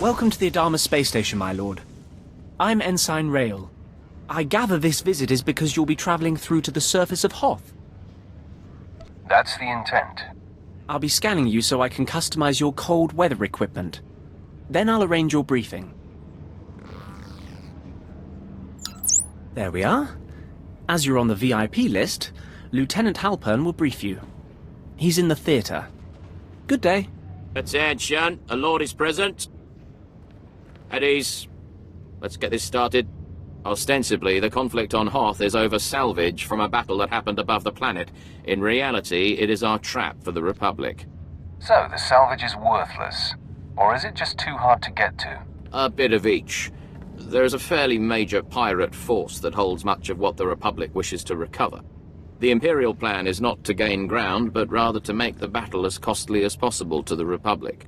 Welcome to the Adama space station, my lord. I'm Ensign Rail. I gather this visit is because you'll be traveling through to the surface of Hoth. That's the intent. I'll be scanning you so I can customize your cold weather equipment. Then I'll arrange your briefing. There we are. As you're on the VIP list, Lieutenant Halpern will brief you. He's in the theatre. Good day. Attention, a lord is present. At ease. Let's get this started. Ostensibly, the conflict on Hoth is over salvage from a battle that happened above the planet. In reality, it is our trap for the Republic. So, the salvage is worthless? Or is it just too hard to get to? A bit of each. There is a fairly major pirate force that holds much of what the Republic wishes to recover. The Imperial plan is not to gain ground, but rather to make the battle as costly as possible to the Republic.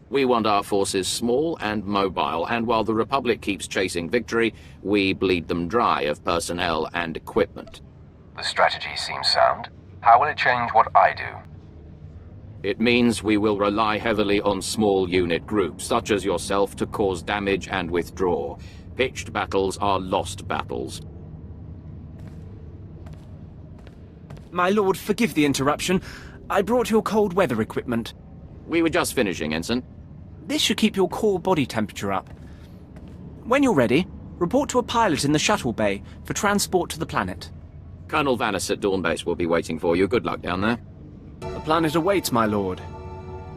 We want our forces small and mobile, and while the Republic keeps chasing victory, we bleed them dry of personnel and equipment. The strategy seems sound. How will it change what I do? It means we will rely heavily on small unit groups, such as yourself, to cause damage and withdraw. Pitched battles are lost battles. My lord, forgive the interruption. I brought your cold weather equipment. We were just finishing, Ensign. This should keep your core body temperature up. When you're ready, report to a pilot in the shuttle bay for transport to the planet. Colonel Vanis at Dawn Base will be waiting for you. Good luck down there. The planet awaits, my lord.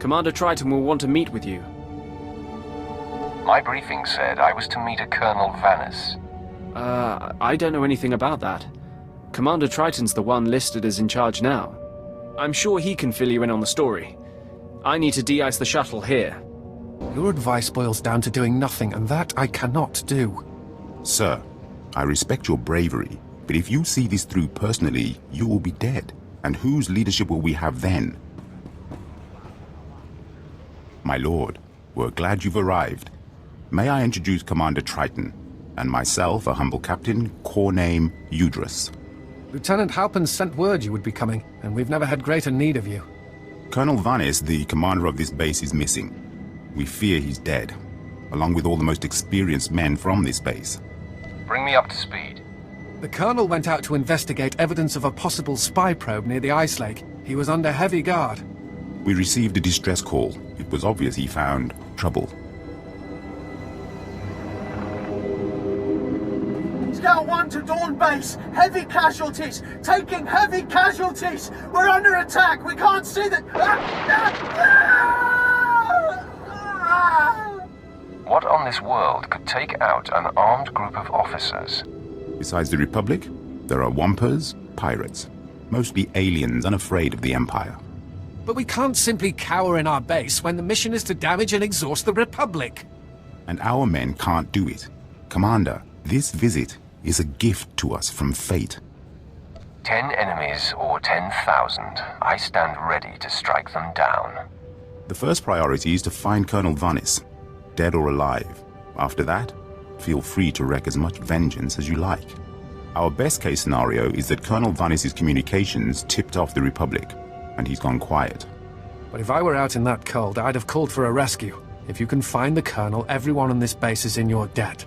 Commander Triton will want to meet with you. My briefing said I was to meet a Colonel Vanis. I don't know anything about that. Commander Triton's the one listed as in charge now. I'm sure he can fill you in on the story. I need to de-ice the shuttle here. Your advice boils down to doing nothing, and that I cannot do. Sir, I respect your bravery, but if you see this through personally, you will be dead. And whose leadership will we have then? My lord, we're glad you've arrived. May I introduce Commander Triton, and myself, a humble captain, corps name Udrus. Lieutenant Halpern sent word you would be coming, and we've never had greater need of you. Colonel Vanis, the commander of this base, is missing. We fear he's dead, along with all the most experienced men from this base. Bring me up to speed. The Colonel went out to investigate evidence of a possible spy probe near the ice lake. He was under heavy guard. We received a distress call. It was obvious he found trouble. Scout 1 to Dawn Base. Heavy casualties. Taking heavy casualties. We're under attack. We can't see the... What on this world could take out an armed group of officers? Besides the Republic, there are Wampers, pirates. Mostly aliens unafraid of the Empire. But we can't simply cower in our base when the mission is to damage and exhaust the Republic. And our men can't do it. Commander, this visit is a gift to us from fate. 10 enemies or 10,000. I stand ready to strike them down. The first priority is to find Colonel Vanis, dead or alive. After that, feel free to wreak as much vengeance as you like. Our best case scenario is that Colonel Vanis's communications tipped off the Republic, and he's gone quiet. But if I were out in that cold, I'd have called for a rescue. If you can find the Colonel, everyone on this base is in your debt.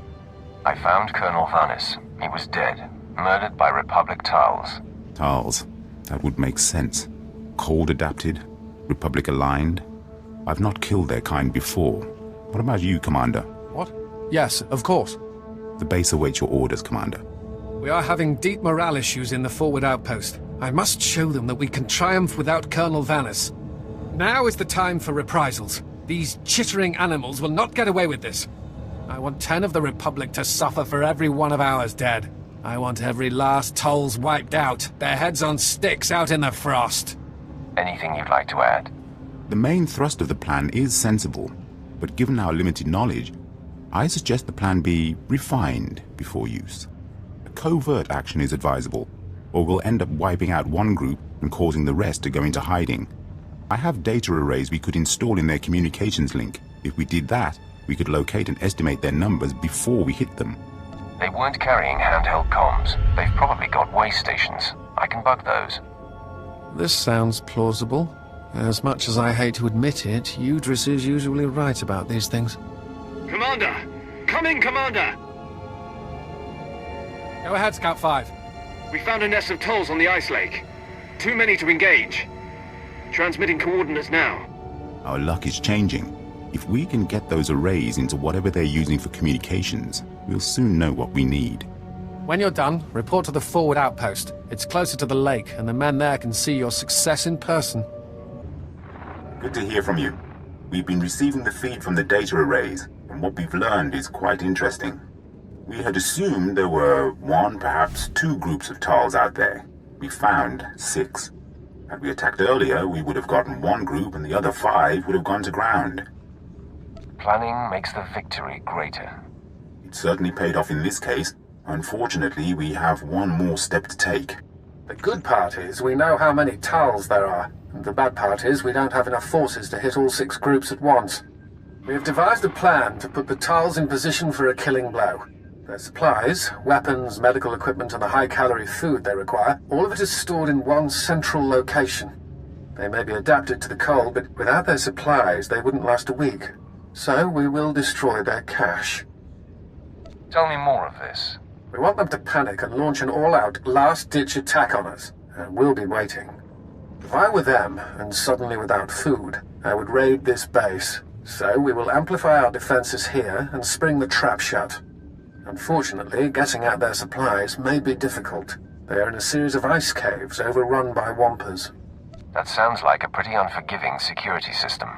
I found Colonel Vanis. He was dead, murdered by Republic Tals. Tals, that would make sense. Cold adapted, Republic aligned. I've not killed their kind before. What about you, Commander? What? Yes, of course. The base awaits your orders, Commander. We are having deep morale issues in the forward outpost. I must show them that we can triumph without Colonel Vanis. Now is the time for reprisals. These chittering animals will not get away with this. I want 10 of the Republic to suffer for every one of ours dead. I want every last Tolls wiped out, their heads on sticks out in the frost. Anything you'd like to add? The main thrust of the plan is sensible, but given our limited knowledge, I suggest the plan be refined before use. A covert action is advisable, or we'll end up wiping out one group and causing the rest to go into hiding. I have data arrays we could install in their communications link. If we did that, we could locate and estimate their numbers before we hit them. They weren't carrying handheld comms. They've probably got way stations. I can bug those. This sounds plausible. As much as I hate to admit it, Udrus is usually right about these things. Commander! Come in, Commander! Go ahead, Scout 5. We found a nest of Tulls on the ice lake. Too many to engage. Transmitting coordinates now. Our luck is changing. If we can get those arrays into whatever they're using for communications, we'll soon know what we need. When you're done, report to the forward outpost. It's closer to the lake, and the men there can see your success in person. Good to hear from you. We've been receiving the feed from the data arrays, and what we've learned is quite interesting. We had assumed there were one, perhaps two groups of Tulls out there. We found 6. Had we attacked earlier, we would have gotten one group and the other 5 would have gone to ground. Planning makes the victory greater. It certainly paid off in this case. Unfortunately, we have one more step to take. The good part is we know how many Tulls there are, and the bad part is we don't have enough forces to hit all 6 groups at once. We have devised a plan to put the Tulls in position for a killing blow. Their supplies, weapons, medical equipment, and the high-calorie food they require, all of it is stored in one central location. They may be adapted to the cold, but without their supplies, they wouldn't last a week. So we will destroy their cache. Tell me more of this. We want them to panic and launch an all-out, last-ditch attack on us, and we'll be waiting. If I were them, and suddenly without food, I would raid this base. So we will amplify our defenses here and spring the trap shut. Unfortunately, getting at their supplies may be difficult. They are in a series of ice caves overrun by Wampers. That sounds like a pretty unforgiving security system.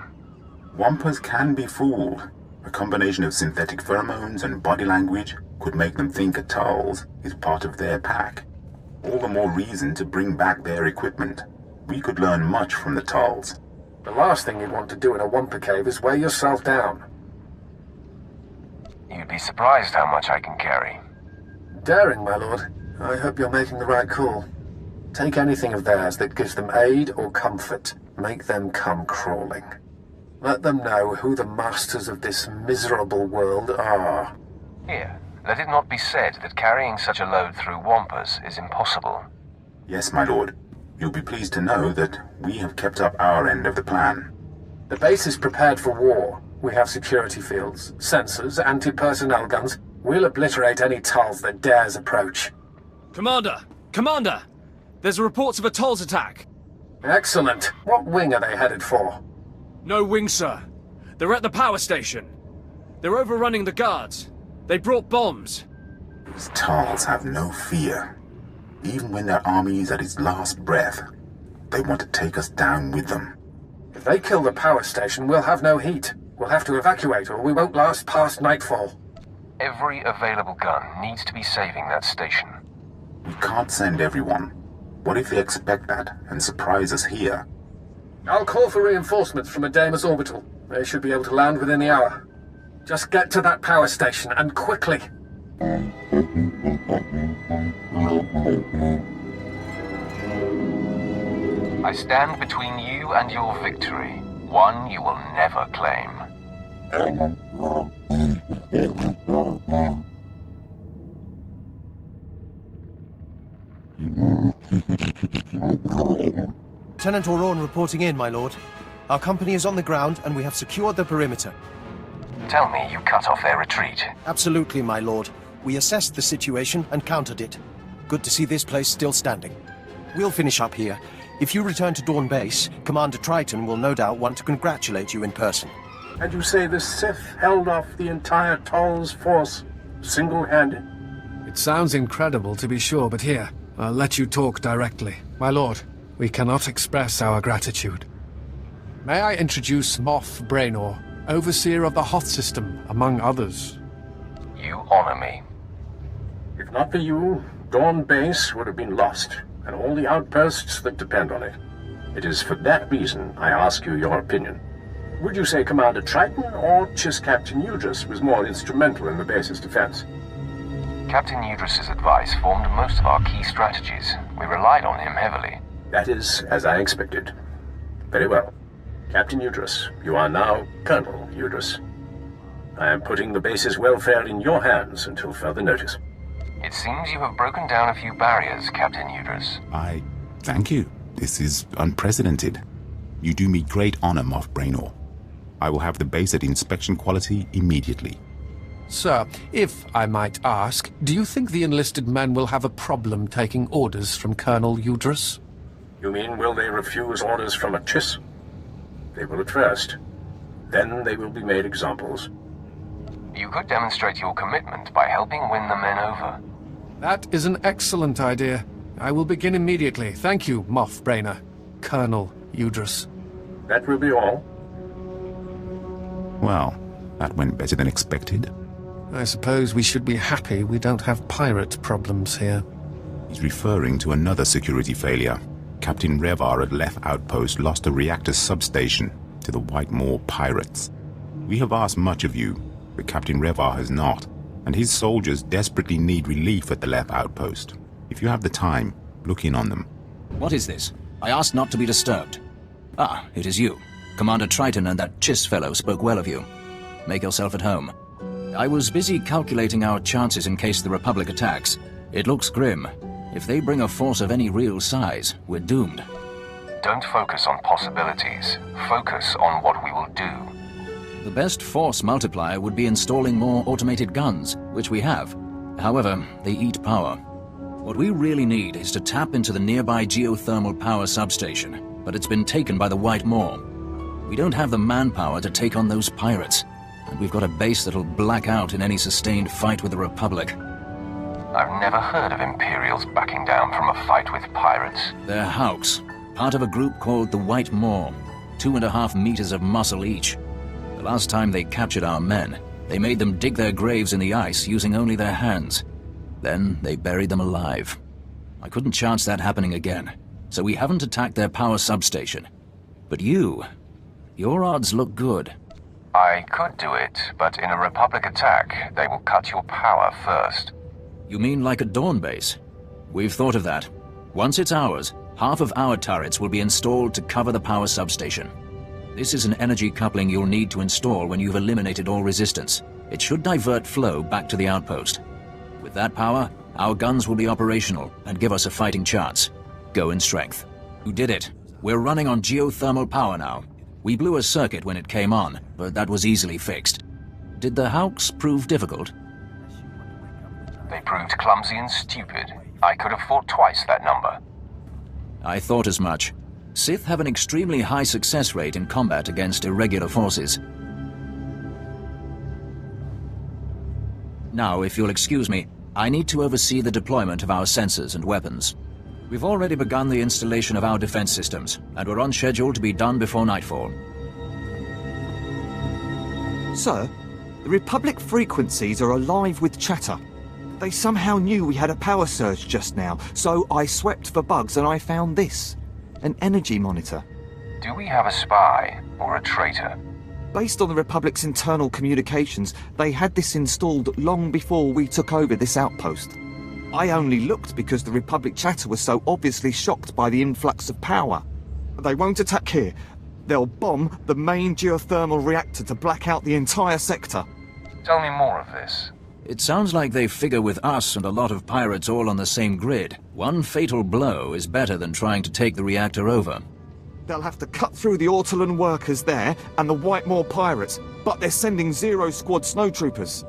Wampers can be fooled. A combination of synthetic pheromones and body language could make them think a Tulls is part of their pack. All the more reason to bring back their equipment. We could learn much from the Tulls. The last thing you'd want to do in a Wamper cave is weigh yourself down. You'd be surprised how much I can carry. Daring, my lord. I hope you're making the right call. Take anything of theirs that gives them aid or comfort. Make them come crawling. Let them know who the masters of this miserable world are. Here, let it not be said that carrying such a load through Wampers is impossible. Yes, my lord. You'll be pleased to know that we have kept up our end of the plan. The base is prepared for war. We have security fields, sensors, anti-personnel guns. We'll obliterate any Tulls that dares approach. Commander! Commander! There's reports of a Tull's attack. Excellent. What wing are they headed for? No wing, sir. They're at the power station. They're overrunning the guards. They brought bombs. These Tulls have no fear. Even when their army is at its last breath, they want to take us down with them. If they kill the power station, we'll have no heat. We'll have to evacuate or we won't last past nightfall. Every available gun needs to be saving that station. We can't send everyone. What if they expect that and surprise us here? I'll call for reinforcements from Adamus Orbital. They should be able to land within the hour. Just get to that power station, and quickly. I stand between you and your victory. One you will never claim. Lieutenant Auron reporting in, my lord. Our company is on the ground and we have secured the perimeter. Tell me you cut off their retreat. Absolutely, my lord. We assessed the situation and countered it. Good to see this place still standing. We'll finish up here. If you return to Dawn Base, Commander Triton will no doubt want to congratulate you in person. And you say the Sith held off the entire Tull's force, single-handed? It sounds incredible, to be sure, but here, I'll let you talk directly. My lord, we cannot express our gratitude. May I introduce Moff Braynor, overseer of the Hoth system, among others. You honor me. If not for you, Dawn Base would have been lost, and all the outposts that depend on it. It is for that reason I ask you your opinion. Would you say Commander Triton or just Captain Udris was more instrumental in the base's defense? Captain Udris's advice formed most of our key strategies. We relied on him heavily. That is as I expected. Very well. Captain Udris, you are now Colonel Udris. I am putting the base's welfare in your hands until further notice. It seems you have broken down a few barriers, Captain Udris. I thank you. This is unprecedented. You do me great honor, Moff Braynor. I will have the base at inspection quality immediately. Sir, if I might ask, do you think the enlisted men will have a problem taking orders from Colonel Udrus? You mean, will they refuse orders from a Chiss? They will at first. Then they will be made examples. You could demonstrate your commitment by helping win the men over. That is an excellent idea. I will begin immediately. Thank you, Mothbrainer. Colonel Udrus. That will be all. Well, that went better than expected. I suppose we should be happy we don't have pirate problems here. He's referring to another security failure. Captain Revar at Leth Outpost lost a reactor substation to the Whitemoor pirates. We have asked much of you, but Captain Revar has not, and his soldiers desperately need relief at the Leth Outpost. If you have the time, look in on them. What is this? I asked not to be disturbed. Ah, it is you. Commander Triton and that Chiss fellow spoke well of you. Make yourself at home. I was busy calculating our chances in case the Republic attacks. It looks grim. If they bring a force of any real size, we're doomed. Don't focus on possibilities. Focus on what we will do. The best force multiplier would be installing more automated guns, which we have. However, they eat power. What we really need is to tap into the nearby geothermal power substation, but it's been taken by the Whitemoor. We don't have the manpower to take on those pirates, and we've got a base that'll black out in any sustained fight with the Republic. I've never heard of Imperials backing down from a fight with pirates. They're Hawks, part of a group called the Whitemoor, 2.5 meters of muscle each. The last time they captured our men, they made them dig their graves in the ice using only their hands. Then they buried them alive. I couldn't chance that happening again, so we haven't attacked their power substation. But your odds look good. I could do it, but in a Republic attack, they will cut your power first. You mean like a Dawn base? We've thought of that. Once it's ours, half of our turrets will be installed to cover the power substation. This is an energy coupling you'll need to install when you've eliminated all resistance. It should divert flow back to the outpost. With that power, our guns will be operational and give us a fighting chance. Go in strength. You did it. We're running on geothermal power now. We blew a circuit when it came on, but that was easily fixed. Did the Hawks prove difficult? They proved clumsy and stupid. I could have fought twice that number. I thought as much. Sith have an extremely high success rate in combat against irregular forces. Now, if you'll excuse me, I need to oversee the deployment of our sensors and weapons. We've already begun the installation of our defense systems, and we're on schedule to be done before nightfall. Sir, the Republic frequencies are alive with chatter. They somehow knew we had a power surge just now, so I swept for bugs and I found this. An energy monitor. Do we have a spy or a traitor? Based on the Republic's internal communications, they had this installed long before we took over this outpost. I only looked because the Republic chatter was so obviously shocked by the influx of power. They won't attack here. They'll bomb the main geothermal reactor to black out the entire sector. Tell me more of this. It sounds like they figure with us and a lot of pirates all on the same grid, one fatal blow is better than trying to take the reactor over. They'll have to cut through the Ortolan workers there and the Whitemoor pirates, but they're sending Zero Squad snowtroopers.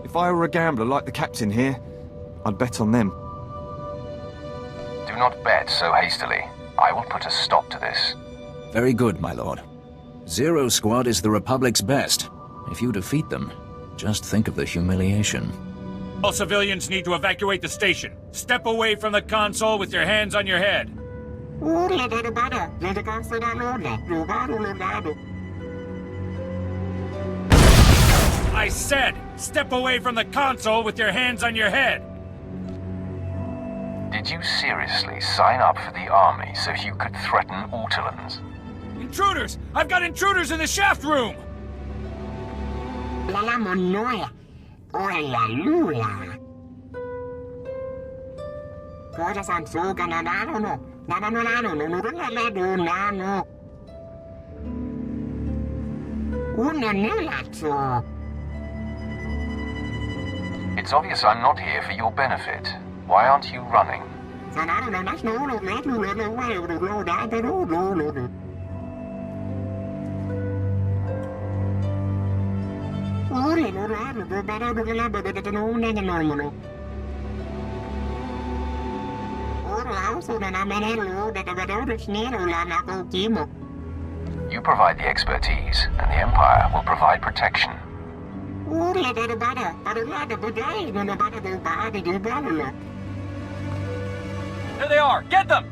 If I were a gambler like the captain here, I'd bet on them. Do not bet so hastily. I will put a stop to this. Very good, my lord. Zero Squad is the Republic's best. If you defeat them, just think of the humiliation. All civilians need to evacuate the station. Step away from the console with your hands on your head. I said, step away from the console with your hands on your head. Did you seriously sign up for the army so you could threaten Ortolans? Intruders! I've got intruders in the shaft room! It's obvious I'm not here for your benefit. Why aren't you running? You provide the expertise, and the Empire will provide protection. There they are! Get them!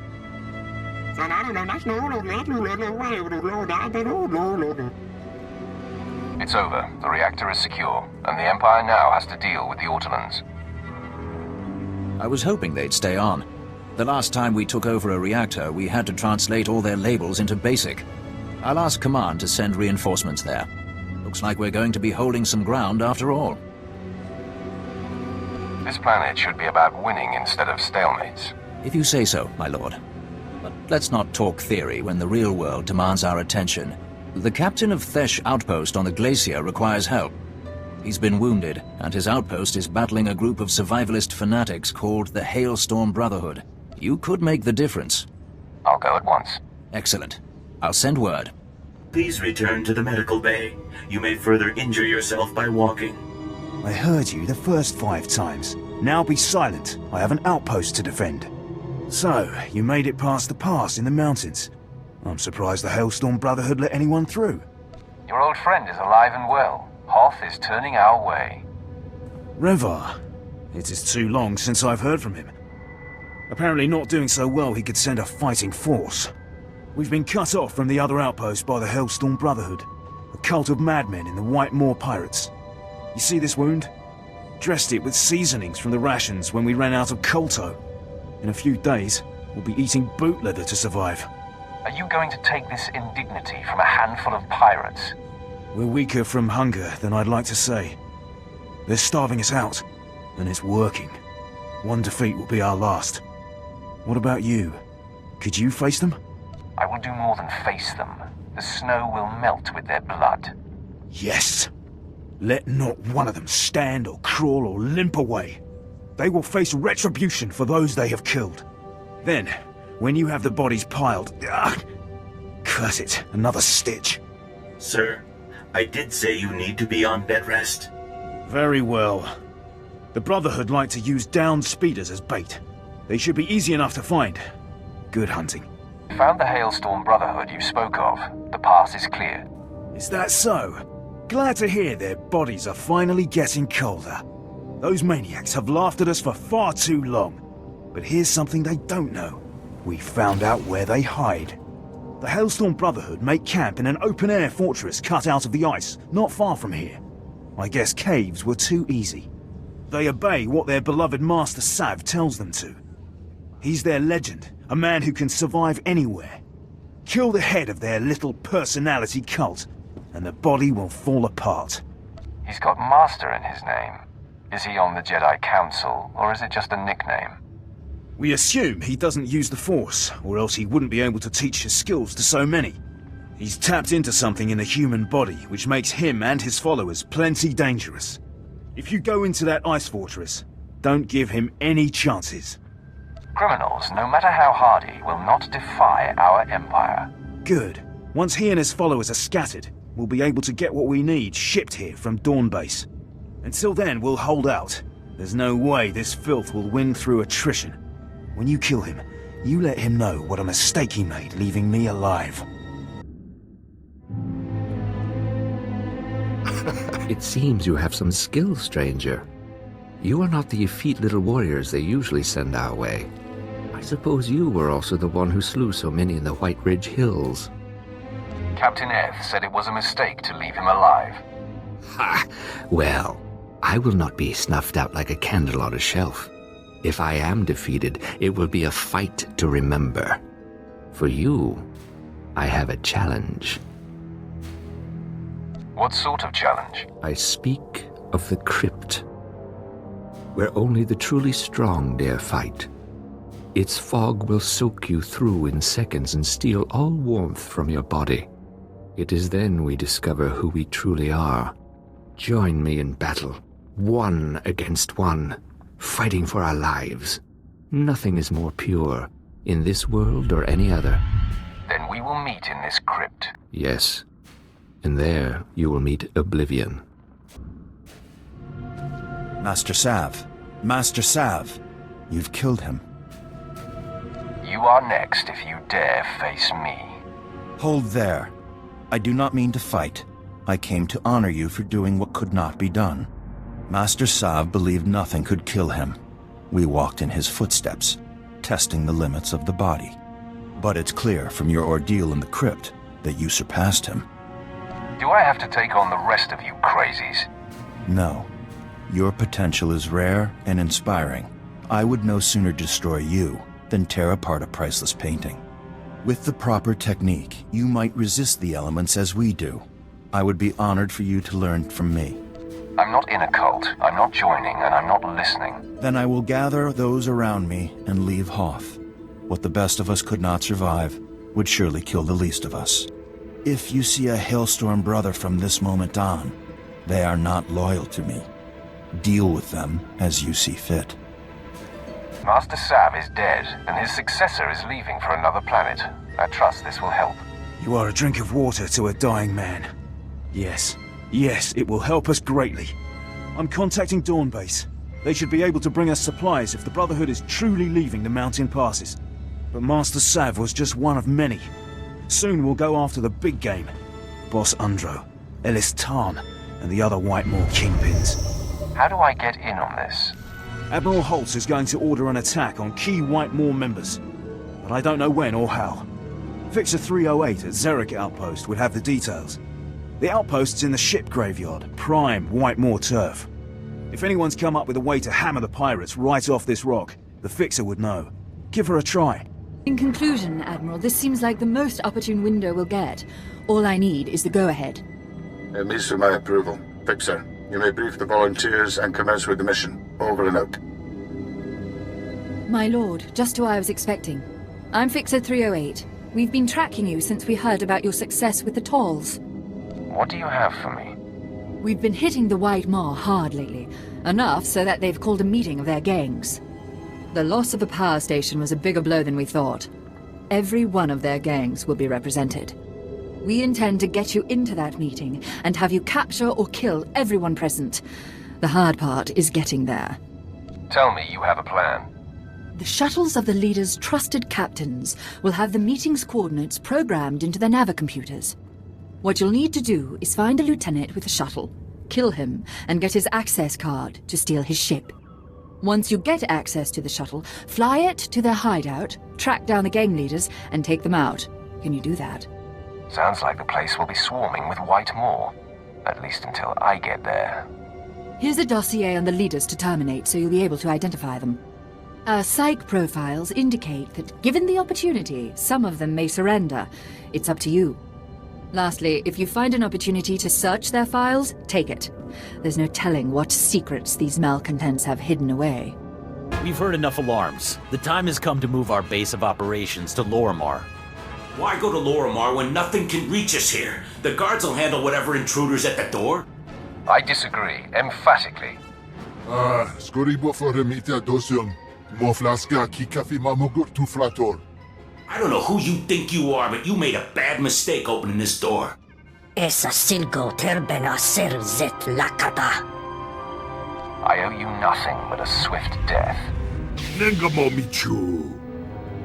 It's over. The reactor is secure, and the Empire now has to deal with the Ortolans. I was hoping they'd stay on. The last time we took over a reactor, we had to translate all their labels into BASIC. I'll ask Command to send reinforcements there. Looks like we're going to be holding some ground after all. This planet should be about winning instead of stalemates. If you say so, my lord. But let's not talk theory when the real world demands our attention. The captain of Thesh outpost on the glacier requires help. He's been wounded, and his outpost is battling a group of survivalist fanatics called the Hailstorm Brotherhood. You could make the difference. I'll go at once. Excellent. I'll send word. Please return to the medical bay. You may further injure yourself by walking. I heard you the first 5 times. Now be silent. I have an outpost to defend. So, you made it past the pass in the mountains. I'm surprised the Hailstorm Brotherhood let anyone through. Your old friend is alive and well. Hoth is turning our way. Revar. It is too long since I've heard from him. Apparently not doing so well he could send a fighting force. We've been cut off from the other outpost by the Hailstorm Brotherhood, a cult of madmen in the White Moor Pirates. You see this wound? Dressed it with seasonings from the rations when we ran out of colto. In a few days, we'll be eating boot leather to survive. Are you going to take this indignity from a handful of pirates? We're weaker from hunger than I'd like to say. They're starving us out, and it's working. One defeat will be our last. What about you? Could you face them? I will do more than face them. The snow will melt with their blood. Yes. Let not one of them stand or crawl or limp away. They will face retribution for those they have killed. Then, when you have the bodies piled... curse it, another stitch. Sir, I did say you need to be on bed rest. Very well. The Brotherhood like to use downed speeders as bait. They should be easy enough to find. Good hunting. Found the Hailstorm Brotherhood you spoke of. The pass is clear. Is that so? Glad to hear their bodies are finally getting colder. Those maniacs have laughed at us for far too long. But here's something they don't know. We found out where they hide. The Hailstorm Brotherhood make camp in an open-air fortress cut out of the ice, not far from here. I guess caves were too easy. They obey what their beloved Master Sav tells them to. He's their legend, a man who can survive anywhere. Kill the head of their little personality cult, and the body will fall apart. He's got Master in his name. Is he on the Jedi Council, or is it just a nickname? We assume he doesn't use the Force, or else he wouldn't be able to teach his skills to so many. He's tapped into something in the human body which makes him and his followers plenty dangerous. If you go into that ice fortress, don't give him any chances. Criminals, no matter how hardy, will not defy our Empire. Good. Once he and his followers are scattered, we'll be able to get what we need shipped here from Dawn Base. Until then, we'll hold out. There's no way this filth will win through attrition. When you kill him, you let him know what a mistake he made leaving me alive. It seems you have some skill, stranger. You are not the effete little warriors they usually send our way. I suppose you were also the one who slew so many in the White Ridge Hills. Captain Eth said it was a mistake to leave him alive. Ha! Well, I will not be snuffed out like a candle on a shelf. If I am defeated, it will be a fight to remember. For you, I have a challenge. What sort of challenge? I speak of the crypt, where only the truly strong dare fight. Its fog will soak you through in seconds and steal all warmth from your body. It is then we discover who we truly are. Join me in battle, one against one, fighting for our lives. Nothing is more pure, in this world or any other. Then we will meet in this crypt. Yes, and there you will meet Oblivion. Master Sav. Master Sav. You've killed him. You are next if you dare face me. Hold there. I do not mean to fight. I came to honor you for doing what could not be done. Master Sav believed nothing could kill him. We walked in his footsteps, testing the limits of the body. But it's clear from your ordeal in the crypt that you surpassed him. Do I have to take on the rest of you crazies? No. Your potential is rare and inspiring. I would no sooner destroy you than tear apart a priceless painting. With the proper technique, you might resist the elements as we do. I would be honored for you to learn from me. I'm not in a cult, I'm not joining, and I'm not listening. Then I will gather those around me and leave Hoth. What the best of us could not survive would surely kill the least of us. If you see a Hailstorm brother from this moment on, they are not loyal to me. Deal with them as you see fit. Master Sav is dead, and his successor is leaving for another planet. I trust this will help. You are a drink of water to a dying man. Yes, it will help us greatly. I'm contacting Dawn Base. They should be able to bring us supplies if the Brotherhood is truly leaving the mountain passes. But Master Sav was just one of many. Soon we'll go after the big game. Boss Undro, Ellis Tarn, and the other Whitemore kingpins. How do I get in on this? Admiral Hoth is going to order an attack on key Whitemore members, but I don't know when or how. Fixer 308 at Xeric Outpost would have the details. The outpost's in the ship graveyard, prime Whitemore turf. If anyone's come up with a way to hammer the pirates right off this rock, the Fixer would know. Give her a try. In conclusion, Admiral, this seems like the most opportune window we'll get. All I need is the go-ahead. It leads to my approval. Fixer, you may brief the volunteers and commence with the mission. Over and out. My lord, just who I was expecting. I'm Fixer 308. We've been tracking you since we heard about your success with the Tolls. What do you have for me? We've been hitting the White Maw hard lately. Enough so that they've called a meeting of their gangs. The loss of a power station was a bigger blow than we thought. Every one of their gangs will be represented. We intend to get you into that meeting and have you capture or kill everyone present. The hard part is getting there. Tell me you have a plan. The shuttles of the leaders' trusted captains will have the meeting's coordinates programmed into their navicomputers. What you'll need to do is find a lieutenant with a shuttle, kill him, and get his access card to steal his ship. Once you get access to the shuttle, fly it to their hideout, track down the gang leaders, and take them out. Can you do that? Sounds like the place will be swarming with Whitemore. At least until I get there. Here's a dossier on the leaders to terminate, so you'll be able to identify them. Our psych profiles indicate that, given the opportunity, some of them may surrender. It's up to you. Lastly, if you find an opportunity to search their files, take it. There's no telling what secrets these malcontents have hidden away. We've heard enough alarms. The time has come to move our base of operations to Lorimar. Why go to Lorimar when nothing can reach us here? The guards will handle whatever intruder's at the door. I disagree, emphatically. Skoribo for remita dosion. Moflaska kikafi mamogur tu flator. I don't know who you think you are, but you made a bad mistake opening this door. Esa silgo terbena ser zet lakata. I owe you nothing but a swift death. Nengamomichu.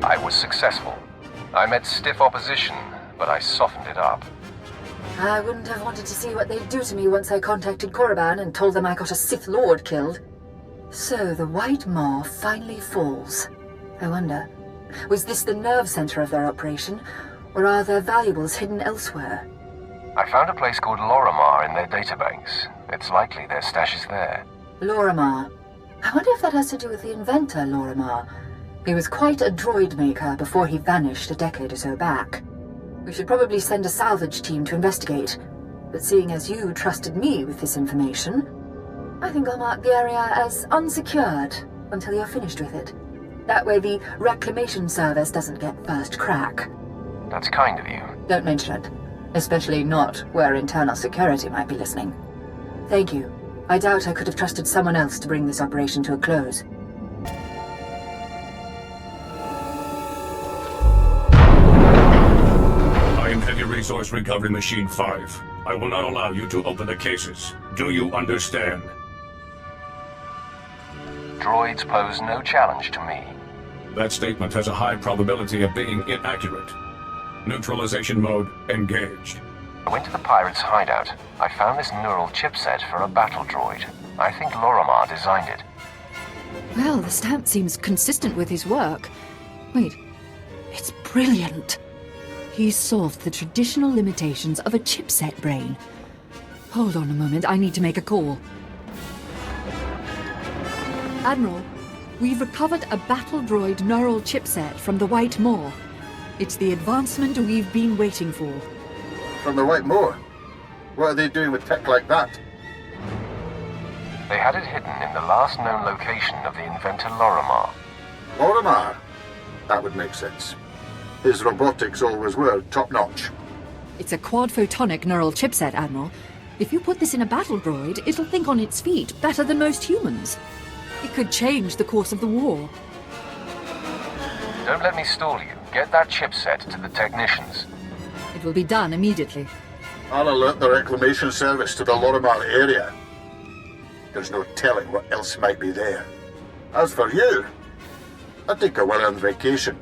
I was successful. I met stiff opposition, but I softened it up. I wouldn't have wanted to see what they'd do to me once I contacted Korriban and told them I got a Sith Lord killed. So the White Maw finally falls. I wonder, was this the nerve center of their operation, or are their valuables hidden elsewhere? I found a place called Lorimar in their databanks. It's likely their stash is there. Lorimar. I wonder if that has to do with the inventor, Lorimar. He was quite a droid maker before he vanished a decade or so back. We should probably send a salvage team to investigate. But seeing as you trusted me with this information, I think I'll mark the area as unsecured until you're finished with it. That way the reclamation service doesn't get first crack. That's kind of you. Don't mention it. Especially not where internal security might be listening. Thank you. I doubt I could have trusted someone else to bring this operation to a close. I am Heavy Resource Recovery Machine 5. I will not allow you to open the cases. Do you understand? Droids pose no challenge to me. That statement has a high probability of being inaccurate. Neutralization mode engaged. I went to the pirates' hideout. I found this neural chipset for a battle droid. I think Lorimar designed it. Well, the stamp seems consistent with his work. Wait, it's brilliant. He's solved the traditional limitations of a chipset brain. Hold on a moment, I need to make a call. Admiral, we've recovered a battle droid neural chipset from the White Moor. It's the advancement we've been waiting for. From the White Moor? What are they doing with tech like that? They had it hidden in the last known location of the inventor Lorimar. Lorimar? That would make sense. His robotics always were top-notch. It's a quad-photonic neural chipset, Admiral. If you put this in a battle droid, it'll think on its feet better than most humans. It could change the course of the war. Don't let me stall you. Get that chipset to the technicians. It will be done immediately. I'll alert the reclamation service to the Lorimar area. There's no telling what else might be there. As for you, I'd take a well-earned vacation.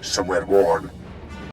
Somewhere warm.